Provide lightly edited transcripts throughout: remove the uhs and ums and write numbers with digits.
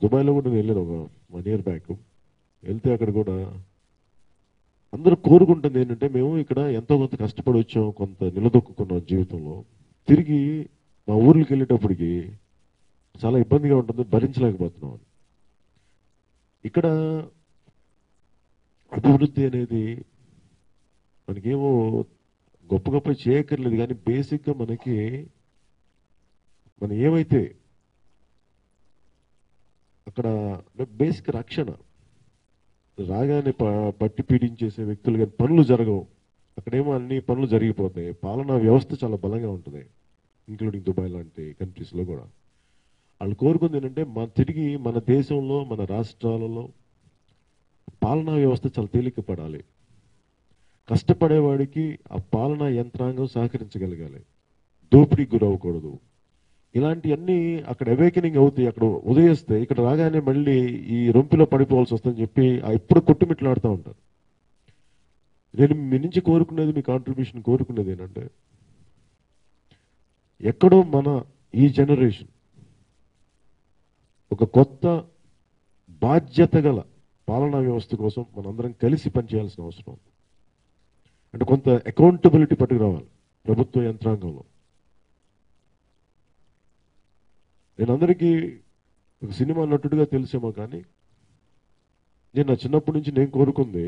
దుబాయ్లో కూడా నేను వెళ్ళాను ఒక 1 year బ్యాక్. వెళ్తే అక్కడ కూడా అందరూ కోరుకుంటుంది ఏంటంటే మేము ఇక్కడ ఎంతో కొంత కష్టపడి వచ్చాం, కొంత నిలదొక్కున్నాం జీవితంలో, తిరిగి మా ఊర్లకు వెళ్ళేటప్పటికి చాలా ఇబ్బందిగా ఉంటుంది, భరించలేకపోతున్నాం అని. ఇక్కడ అభివృద్ధి అనేది మనకేమో గొప్ప గొప్ప చేయక్కర్లేదు, కానీ బేసిక్గా మనం ఏమైతే అక్కడ బేసిక్ రక్షణ రాగానే పట్టి పీడించేసే వ్యక్తులు కానీ పనులు జరగవు. అక్కడేమో అన్ని పనులు జరిగిపోతాయి. పాలనా వ్యవస్థ చాలా బలంగా ఉంటుంది, ఇంక్లూడింగ్ దుబాయ్ లాంటి కంట్రీస్లో కూడా. వాళ్ళు కోరుకుంది ఏంటంటే తిరిగి మన దేశంలో మన రాష్ట్రాలలో పాలనా వ్యవస్థ చాలా తేలిక పడాలి, కష్టపడేవాడికి ఆ పాలనా యంత్రాంగం సహకరించగలగాలి, దోపిడీకి గురవ్వకూడదు. ఇలాంటివన్నీ అక్కడ అవేకనింగ్ అవుతాయి. అక్కడ ఉదయిస్తే ఇక్కడ రాగానే మళ్ళీ ఈ రొంపిలో పడిపోవాల్సి వస్తుందని చెప్పి ఎప్పుడు కొట్టుమిట్లాడుతూ ఉంటారు. నేను మీ నుంచి కోరుకునేది, మీ కాంట్రిబ్యూషన్ కోరుకునేది ఏంటంటే ఎక్కడో మన ఈ జనరేషన్ ఒక కొత్త బాధ్యత గల పాలనా వ్యవస్థ కోసం మనందరం కలిసి పనిచేయాల్సిన అవసరం ఉంది. అంటే కొంత అకౌంటబిలిటీ పట్టుకురావాలి ప్రభుత్వ యంత్రాంగంలో. నేను అందరికీ ఒక సినిమా నటుడిగా తెలిసేమో, కానీ నేను నా చిన్నప్పటి నుంచి నేను కోరుకుంది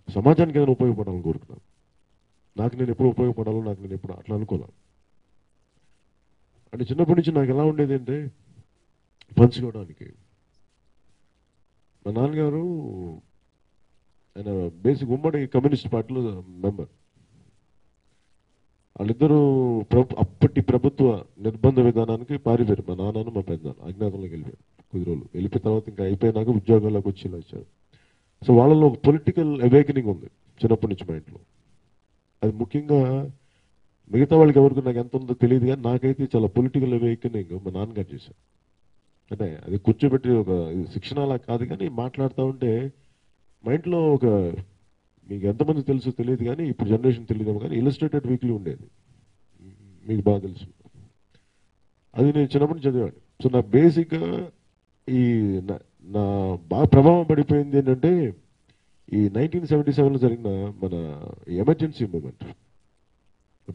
సమాజానికి ఏదైనా ఉపయోగపడాలని కోరుకున్నాను. నాకు నేను ఎప్పుడు ఉపయోగపడాలో నాకు నేను ఎప్పుడు అట్లా అనుకోలేను. అంటే చిన్నప్పటి నుంచి నాకు ఎలా ఉండేది అంటే పంచుకోవడానికి. మా నాన్నగారు ఆయన బేసిక్ ఉమ్మడి కమ్యూనిస్ట్ పార్టీలో మెంబర్. వాళ్ళిద్దరూ అప్పటి ప్రభుత్వ నిర్బంధ విధానానికి పారిపోయారు. మా నాన్నను మా పెద్దనాన్న అజ్ఞాతంలోకి వెళ్ళిపోయారు కొద్ది రోజులు. వెళ్ళిపోయిన తర్వాత ఇంకా అయిపోయినాక ఉద్యోగాల్లోకి వచ్చి ఇలా వచ్చారు. సో వాళ్ళలో ఒక పొలిటికల్ అవేకనింగ్ ఉంది చిన్నప్పటి నుంచి మా ఇంట్లో. అది ముఖ్యంగా మిగతా వాళ్ళకి ఎవరికి నాకు ఎంత ఉందో తెలియదు, కానీ నాకైతే చాలా పొలిటికల్ అవేకనింగ్ మా నాన్నగారు చేశారు. అంటే అది కూర్చోబెట్టి ఒక శిక్షణ అలా కాదు, కానీ మాట్లాడుతూ ఉంటే మా ఇంట్లో ఒక, మీకు ఎంతమంది తెలుసో తెలియదు కానీ ఇప్పుడు జనరేషన్ తెలియదేమో కానీ ఇలస్ట్రేటెడ్ వీక్లీ ఉండేది, మీకు బాగా తెలుసు. అది నేను చిన్నప్పటి నుంచి చదివాను. సో నా బేసిక్గా ఈ నా బాగా ప్రభావం పడిపోయింది ఏంటంటే ఈ 1977లో జరిగిన మన ఎమర్జెన్సీ మూమెంట్.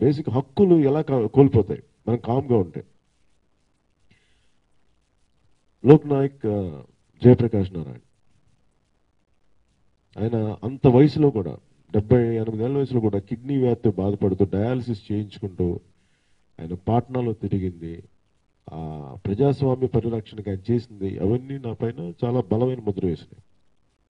బేసిక్ హక్కులు ఎలా కోల్పోతాయి మనం కామ్గా ఉంటే. లోక్ నాయక్ జయప్రకాష్ నారాయణ్ ఆయన అంత వయసులో కూడా 78 ఏళ్ళ వయసులో కూడా కిడ్నీ వ్యాధితో బాధపడుతూ డయాలసిస్ చేయించుకుంటూ ఆయన పాట్నాలో తిరిగింది. ఆ ప్రజాస్వామ్య పరిరక్షణకు ఆయన చేసింది అవన్నీ నా పైన చాలా బలమైన ముద్ర వేసినాయి.